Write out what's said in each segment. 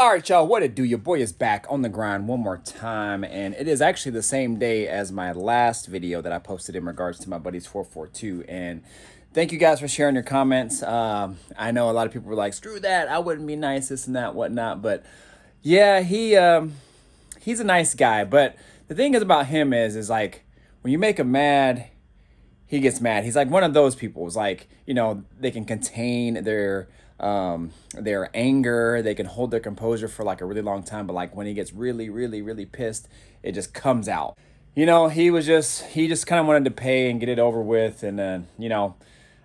All right, y'all, what it do? Your boy is back on the grind one more time, and it is actually the same day as my last video that I posted in regards to my buddy's 442. And thank you guys for sharing your comments. I know a lot of people were like, "Screw that! I wouldn't be nice, this and that, whatnot." But yeah, he's a nice guy. But the thing is about him is like when you make him mad, he gets mad. He's like one of those people. It's like, they can contain their anger. They can hold their composure for like a really long time. But like when he gets really, really, really pissed, it just comes out. He just kind of wanted to pay and get it over with. And then,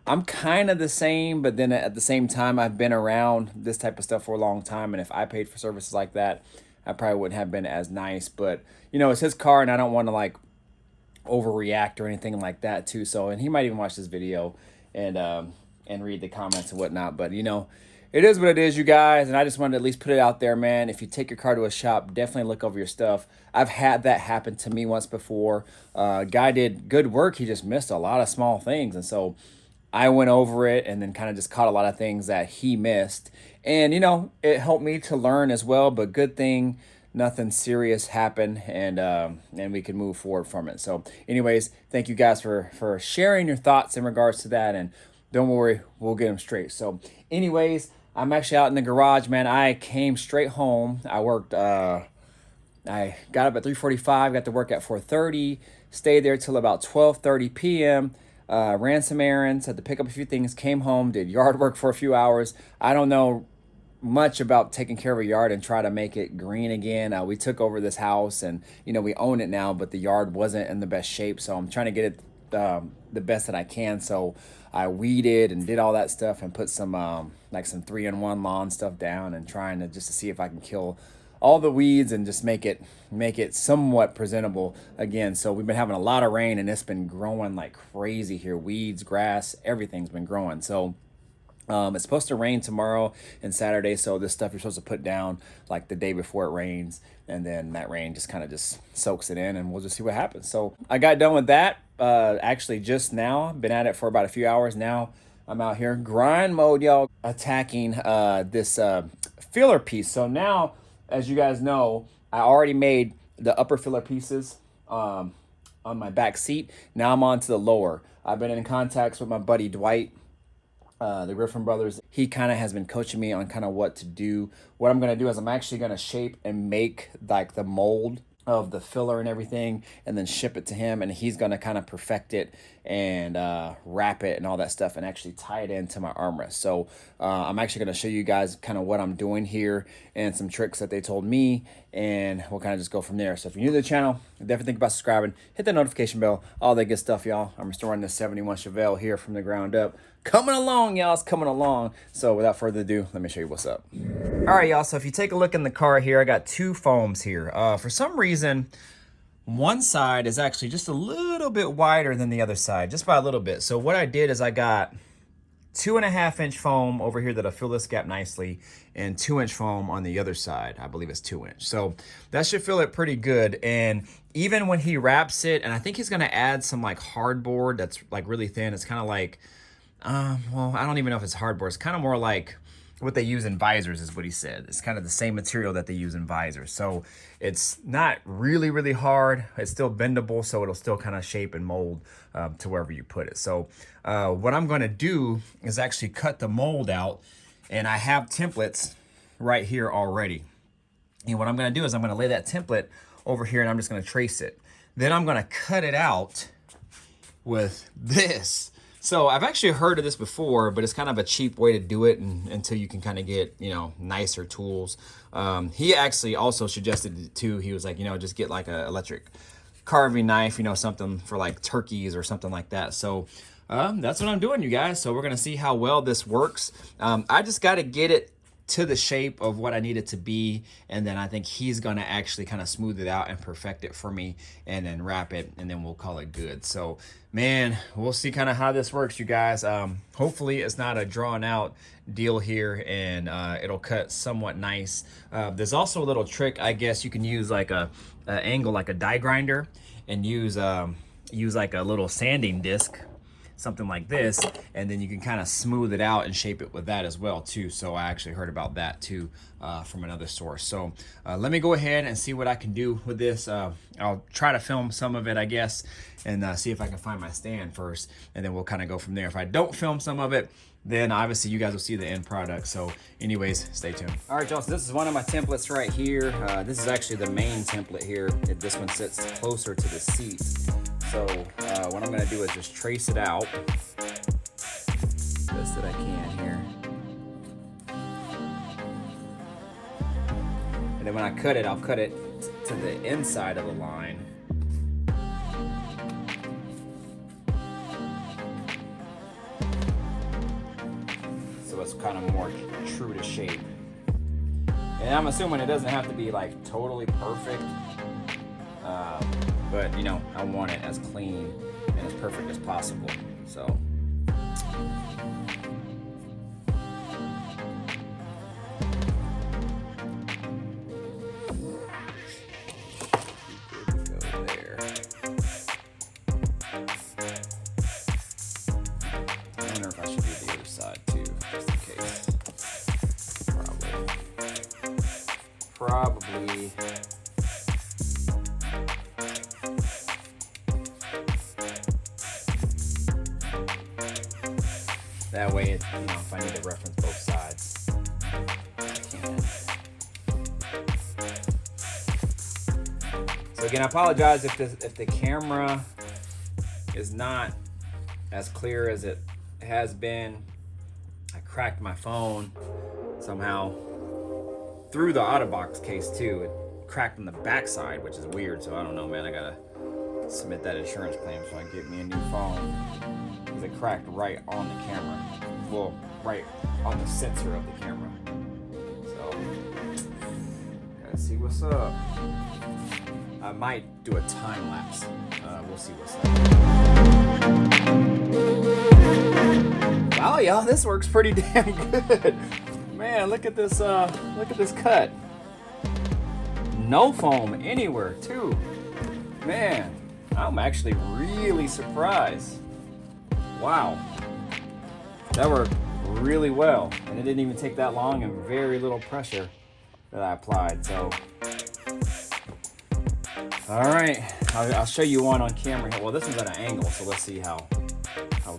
I'm kind of the same, but then at the same time, I've been around this type of stuff for a long time. And if I paid for services like that, I probably wouldn't have been as nice. But, it's his car and I don't want to like overreact or anything like that too. So, and he might even watch this video and read the comments and whatnot. But it is what it is, you guys. And I just wanted to at least put it out there, man. If you take your car to a shop, definitely look over your stuff. I've had that happen to me once before. Guy did good work. He just missed a lot of small things, and so I went over it and then kind of just caught a lot of things that he missed. And it helped me to learn as well. But good thing nothing serious happened, and we can move forward from it. So anyways, thank you guys for sharing your thoughts in regards to that, and don't worry, we'll get them straight. So anyways, I'm actually out in the garage, man. I came straight home. I worked I got up at 3:45, got to work at 4:30, stayed there till about 12:30 p.m. Ran some errands, had to pick up a few things, came home, did yard work for a few hours. I don't know much about taking care of a yard and try to make it green again. We took over this house and we own it now, but the yard wasn't in the best shape, so I'm trying to get it the best that I can. So I weeded and did all that stuff and put some like some 3-in-1 lawn stuff down, and trying to just to see if I can kill all the weeds and just make it somewhat presentable again. So we've been having a lot of rain and it's been growing like crazy here. Weeds, grass, everything's been growing. So it's supposed to rain tomorrow and Saturday, so this stuff you're supposed to put down like the day before it rains, and then that rain just kind of just soaks it in, and we'll just see what happens. So I got done with that actually just now. Been at it for about a few hours now. I'm out here grind mode, y'all, attacking this filler piece. So now, as you guys know, I already made the upper filler pieces on my back seat. Now I'm on to the lower. I've been in contacts with my buddy Dwight, the Griffin brothers. He kind of has been coaching me on kind of what to do. What I'm going to do is I'm actually going to shape and make like the mold of the filler and everything, and then ship it to him, and he's going to kind of perfect it and wrap it and all that stuff and actually tie it into my armrest. So I'm actually going to show you guys kind of what I'm doing here and some tricks that they told me, and we'll kind of just go from there. So if you're new to the channel, definitely think about subscribing, hit that notification bell, all that good stuff, y'all. I'm restoring this 71 Chevelle here from the ground up. Coming along, y'all. It's coming along. So without further ado, let me show you what's up. All right, y'all. So if you take a look in the car here, I got two foams here. For some reason, one side is actually just a little bit wider than the other side, just by a little bit. So what I did is I got 2.5-inch foam over here that'll fill this gap nicely, and 2-inch foam on the other side. I believe it's 2-inch. So that should fill it pretty good. And even when he wraps it, and I think he's gonna add some like hardboard that's like really thin. It's kind of like, well, I don't even know if it's hardboard. It's kind of more like what they use in visors is what he said. It's kind of the same material that they use in visors. So it's not really, really hard. It's still bendable, so it'll still kind of shape and mold to wherever you put it. So what I'm going to do is actually cut the mold out, and I have templates right here already. And what I'm going to do is I'm going to lay that template over here, and I'm just going to trace it. Then I'm going to cut it out with this. So I've actually heard of this before, but it's kind of a cheap way to do it until you can kind of get, nicer tools. He actually also suggested it too. He was like, just get like an electric carving knife, something for like turkeys or something like that. So that's what I'm doing, you guys. So we're going to see how well this works. I just got to get it to the shape of what I need it to be, and then I think he's gonna actually kind of smooth it out and perfect it for me, and then wrap it, and then we'll call it good. So man, we'll see kind of how this works, you guys. Hopefully it's not a drawn out deal here, and it'll cut somewhat nice. There's also a little trick, I guess you can use like a angle like a die grinder, and use like a little sanding disc something like this, and then you can kind of smooth it out and shape it with that as well too. So I actually heard about that too from another source. So let me go ahead and see what I can do with this. I'll try to film some of it, I guess, and see if I can find my stand first, and then we'll kind of go from there. If I don't film some of it, then obviously you guys will see the end product. So anyways, stay tuned. All right, y'all, so this is one of my templates right here. This is actually the main template here. This one sits closer to the seat. So what I'm gonna do is just trace it out best that I can here. And then when I cut it, I'll cut it to the inside of the line. So it's kind of more true to shape. And I'm assuming it doesn't have to be like totally perfect, but you know, I want it as clean and as perfect as possible. So probably that way, you know, if I need to reference both sides, I can. So again, I apologize if the camera is not as clear as it has been. I cracked my phone somehow through the Otterbox case too. It cracked on the backside, which is weird. So I don't know, man. I gotta submit that insurance claim so I can get me a new phone, because it cracked right on the camera. Well, right on the sensor of the camera. So gotta see what's up. I might do a time lapse. We'll see what's up. Wow, y'all, this works pretty damn good. Man, look at this cut. No foam anywhere too. Man, I'm actually really surprised. Wow. That worked really well. And it didn't even take that long and very little pressure that I applied. So, all right, I'll show you one on camera here. Well, this one's at an angle, so let's see how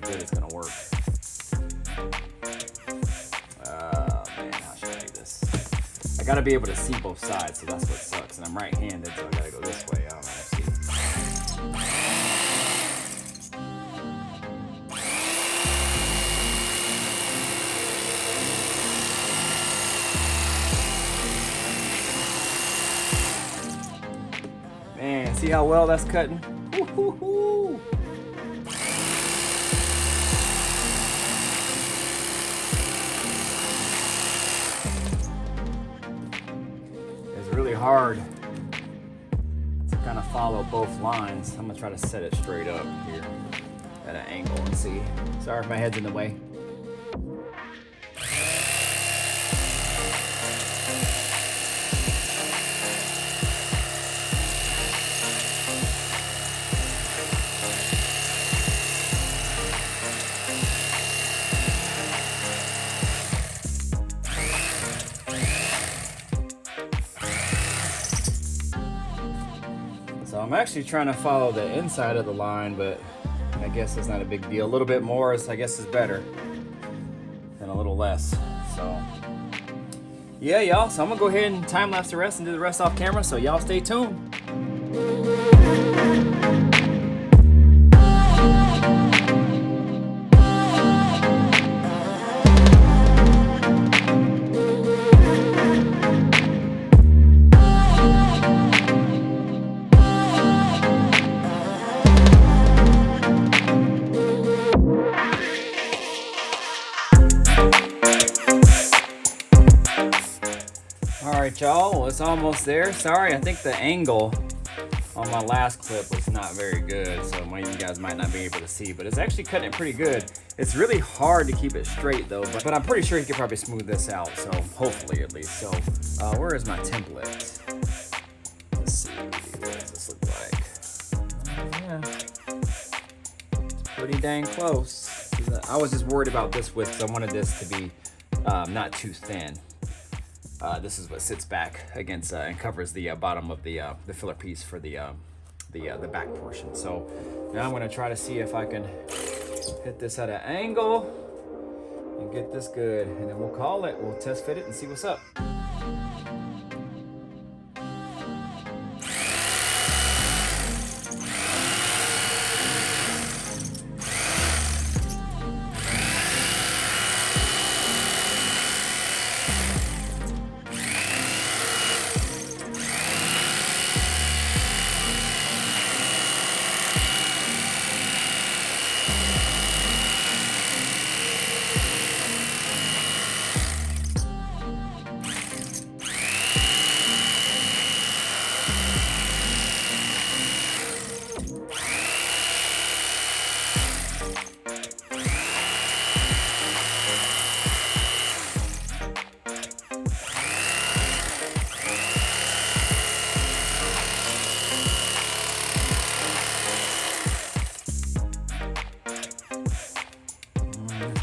good it's gonna work. I gotta be able to see both sides, so that's what sucks. And I'm right-handed, so I gotta go this way. I don't know. See. Man, see how well that's cutting? Woo-hoo-hoo. Really hard to kind of follow both lines. I'm gonna try to set it straight up here at an angle and see. Sorry if my head's in the way. So I'm actually trying to follow the inside of the line, but I guess it's not a big deal. A little bit more is, I guess, is better than a little less. So yeah, y'all. So I'm gonna go ahead and time lapse the rest and do the rest off camera. So y'all stay tuned. Alright, y'all, well, it's almost there. Sorry, I think the angle on my last clip was not very good, so you guys might not be able to see, but it's actually cutting it pretty good. It's really hard to keep it straight though, but I'm pretty sure you could probably smooth this out, so hopefully at least. So where is my template? Let's see, what does this look like? Yeah, it's pretty dang close. I was just worried about this width because I wanted this to be not too thin. This is what sits back against and covers the bottom of the filler piece for the back portion. So now I'm gonna try to see if I can hit this at an angle and get this good, and then we'll call it. We'll test fit it and see what's up.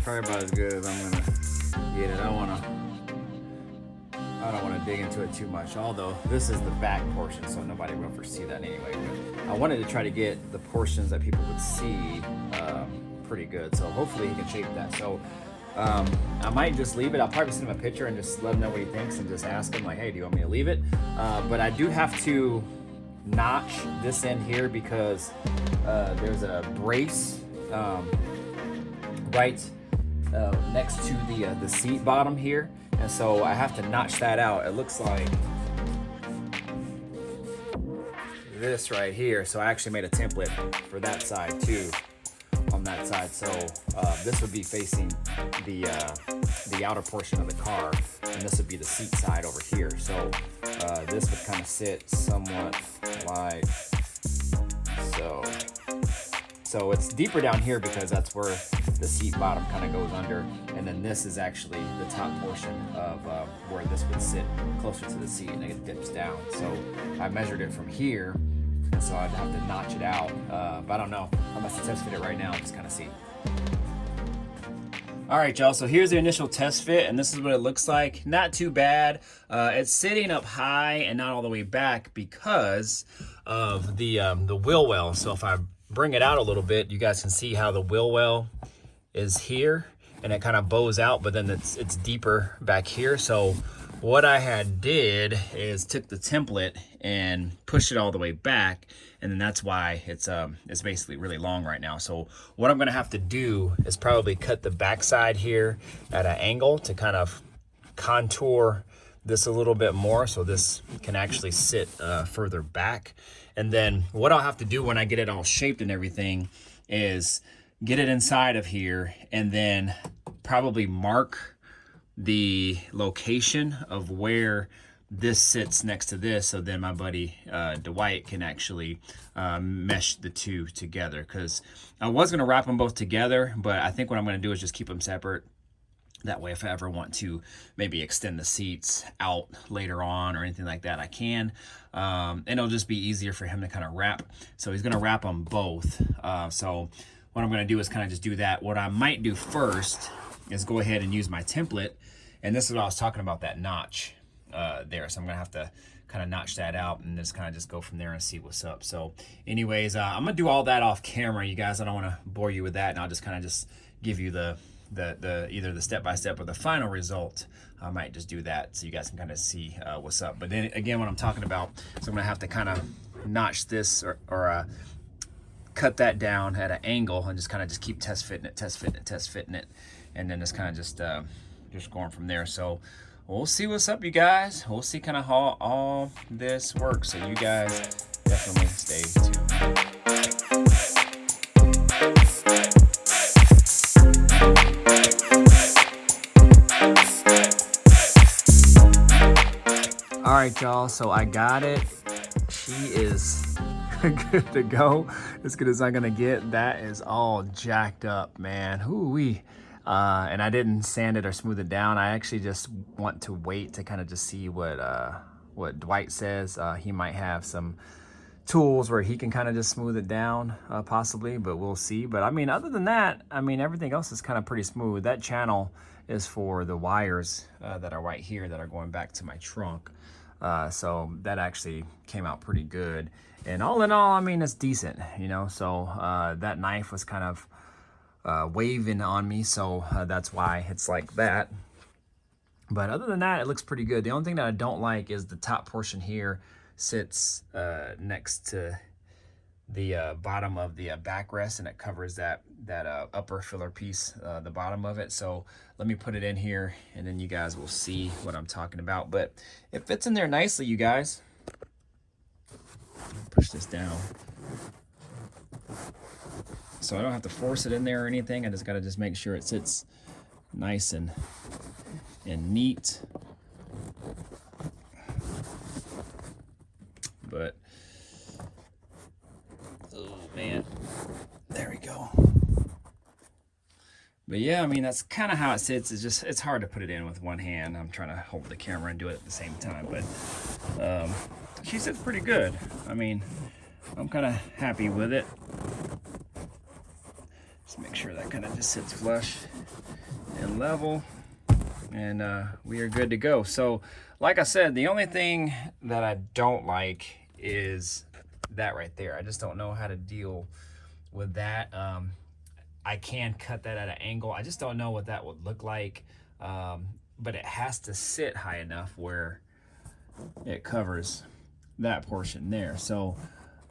Probably about as good as I'm gonna get it. I don't wanna dig into it too much, although this is the back portion, so nobody will ever see that anyway. But I wanted to try to get the portions that people would see pretty good, so hopefully he can shape that. So I might just leave it. I'll probably send him a picture and just let him know what he thinks and just ask him like, hey, do you want me to leave it? But I do have to notch this end here because there's a brace right next to the seat bottom here, and so I have to notch that out. It looks like this right here, so I actually made a template for that side too, on that side. So this would be facing the outer portion of the car, and this would be the seat side over here. So this would kind of sit somewhat like so. So it's deeper down here because that's where the seat bottom kind of goes under, and then this is actually the top portion of where this would sit closer to the seat, and it dips down. So I measured it from here, and so I'd have to notch it out, but I don't know. I'm gonna test fit it right now and just kind of see. All right, y'all, so here's the initial test fit, and this is what it looks like. Not too bad. It's sitting up high and not all the way back because of the wheel well. So if I bring it out a little bit, you guys can see how the wheel well is here, and it kind of bows out, but then it's deeper back here. So what I had did is took the template and pushed it all the way back, and then that's why it's basically really long right now. So what I'm gonna have to do is probably cut the backside here at an angle to kind of contour this a little bit more so this can actually sit further back. And then what I'll have to do when I get it all shaped and everything is get it inside of here and then probably mark the location of where this sits next to this, so then my buddy Dwight can actually mesh the two together, because I was going to wrap them both together, but I think what I'm going to do is just keep them separate. That way, if I ever want to maybe extend the seats out later on or anything like that, I can. And it'll just be easier for him to kind of wrap. So he's going to wrap them both. So what I'm going to do is kind of just do that. What I might do first is go ahead and use my template. And this is what I was talking about, that notch there. So I'm going to have to kind of notch that out and just kind of just go from there and see what's up. So anyways, I'm going to do all that off camera, you guys. I don't want to bore you with that. And I'll just kind of just give you the either the step-by-step or the final result. I might just do that so you guys can kind of see what's up. But then again, what I'm talking about, so I'm gonna have to kind of notch this or cut that down at an angle and just kind of just keep test fitting it, and then just kind of just going from there. So we'll see what's up, you guys. We'll see kind of how all this works. So you guys definitely stay tuned. All right, y'all, so I got it. She is good to go. As good as I'm gonna get. That is all jacked up, man. Hoo-wee. And I didn't sand it or smooth it down. I actually just want to wait to kind of just see what Dwight says. He might have some tools where he can kind of just smooth it down, possibly, but we'll see. But I mean, other than that, I mean, everything else is kind of pretty smooth. That channel is for the wires that are right here that are going back to my trunk. So that actually came out pretty good. And all in all, I mean, it's decent, you know. So that knife was kind of waving on me, so that's why it's like that. But other than that, it looks pretty good. The only thing that I don't like is the top portion here sits next to the bottom of the backrest, and it covers that upper filler piece, the bottom of it. So let me put it in here, and then you guys will see what I'm talking about. But it fits in there nicely, you guys. Push this down, so I don't have to force it in there or anything. I just got to just make sure it sits nice and neat. But oh man, there we go. But yeah, I mean, that's kind of how it sits. It's hard to put it in with one hand. I'm trying to hold the camera and do it at the same time, but she sits pretty good. I mean, I'm kind of happy with it. Just make sure that kind of just sits flush and level, and we are good to go. So like I said, the only thing that I don't like is that right there. I just don't know how to deal with that. I can cut that at an angle. I just don't know what that would look like. But it has to sit high enough where it covers that portion there. So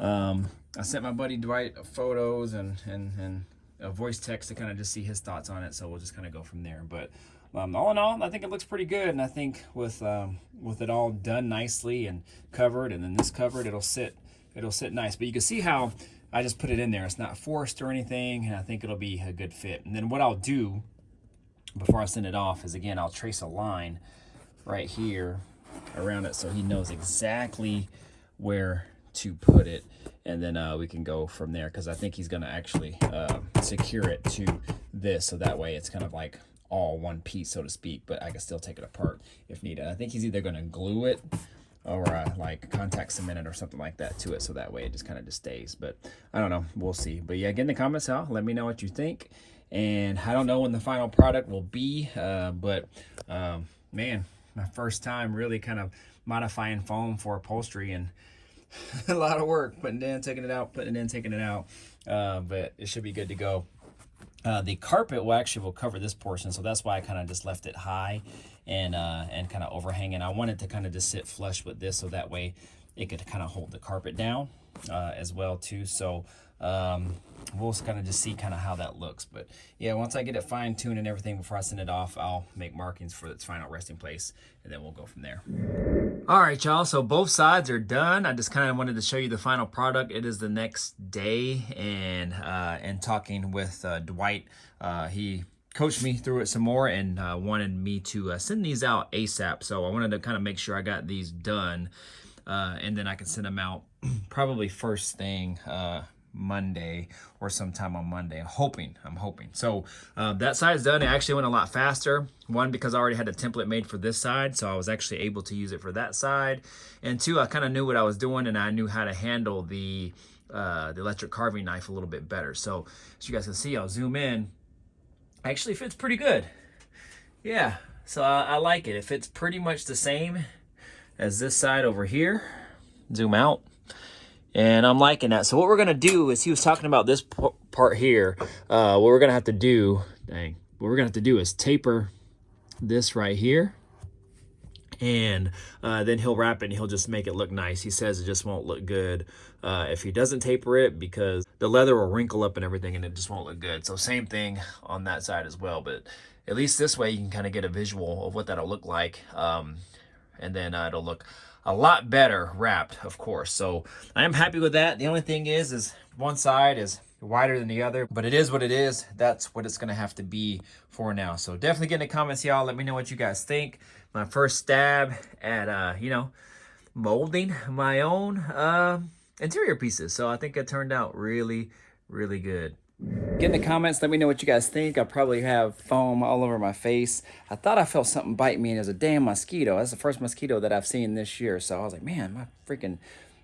I sent my buddy Dwight photos and a voice text to kind of just see his thoughts on it. So we'll just kind of go from there. But all in all, I think it looks pretty good. And I think with it all done nicely and covered, and then this covered, it'll sit nice. But you can see how I just put it in there. It's not forced or anything, and I think it'll be a good fit. And then what I'll do before I send it off is, again, I'll trace a line right here around it so he knows exactly where to put it, and then we can go from there, because I think he's going to actually secure it to this, so that way it's kind of like all one piece, so to speak, but I can still take it apart if needed. I think he's either going to glue it or like contact cement it or something like that to it, so that way it just kind of just stays. But I don't know, we'll see. But yeah, get in the comments, let me know what you think. And I don't know when the final product will be, but man, my first time really kind of modifying foam for upholstery, and a lot of work, putting it in, taking it out, putting it in, taking it out, but it should be good to go. The carpet will cover this portion, so that's why I kind of just left it high and kind of overhanging. I wanted to kind of just sit flush with this, so that way it could kind of hold the carpet down as well too. So we'll kind of just see kind of how that looks. But yeah, once I get it fine-tuned and everything before I send it off, I'll make markings for its final resting place, and then we'll go from there. All right, y'all, so both sides are done. I just kind of wanted to show you the final product. It is the next day, and talking with Dwight, he coached me through it some more and wanted me to send these out ASAP. So I wanted to kind of make sure I got these done, and then I can send them out probably first thing Monday or sometime on Monday. I'm hoping. So that side's done. It actually went a lot faster. One, because I already had a template made for this side, so I was actually able to use it for that side. And two, I kind of knew what I was doing, and I knew how to handle the electric carving knife a little bit better. So as you guys can see, I'll zoom in. Actually fits pretty good. Yeah, so I like it. It fits pretty much the same as this side over here. Zoom out. And I'm liking that. So what we're gonna do is, he was talking about this part here. What we're gonna have to do, is taper this right here, and then he'll wrap it and he'll just make it look nice. He says it just won't look good if he doesn't taper it, because the leather will wrinkle up and everything, and it just won't look good. So same thing on that side as well, but at least this way you can kind of get a visual of what that'll look like, and then it'll look a lot better wrapped, of course. So I am happy with that. The only thing is one side is wider than the other, but it is what it is. That's what it's gonna have to be for now. So definitely get in the comments, y'all. Let me know what you guys think. My first stab at molding my own interior pieces. So I think it turned out really, really good. Get in the comments, let me know what you guys think. I probably have foam all over my face. I thought I felt something bite me, and it was a damn mosquito. That's the first mosquito that I've seen this year. So I was like, man, my freaking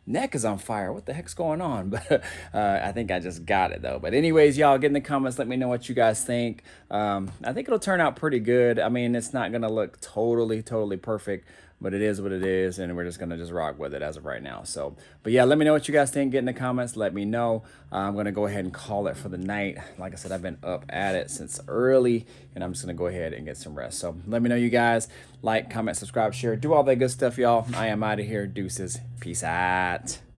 neck is on fire. What the heck's going on? But I think I just got it though. But anyways, y'all, get in the comments. Let me know what you guys think. I think it'll turn out pretty good. I mean, it's not gonna look totally perfect, but it is what it is, and we're just gonna just rock with it as of right now. So, but yeah, let me know what you guys think. Get in the comments. Let me know. I'm gonna go ahead and call it for the night. Like I said, I've been up at it since early, and I'm just gonna go ahead and get some rest. So let me know, you guys. Like, comment, subscribe, share, do all that good stuff, y'all. I am out of here. Deuces. Peace out.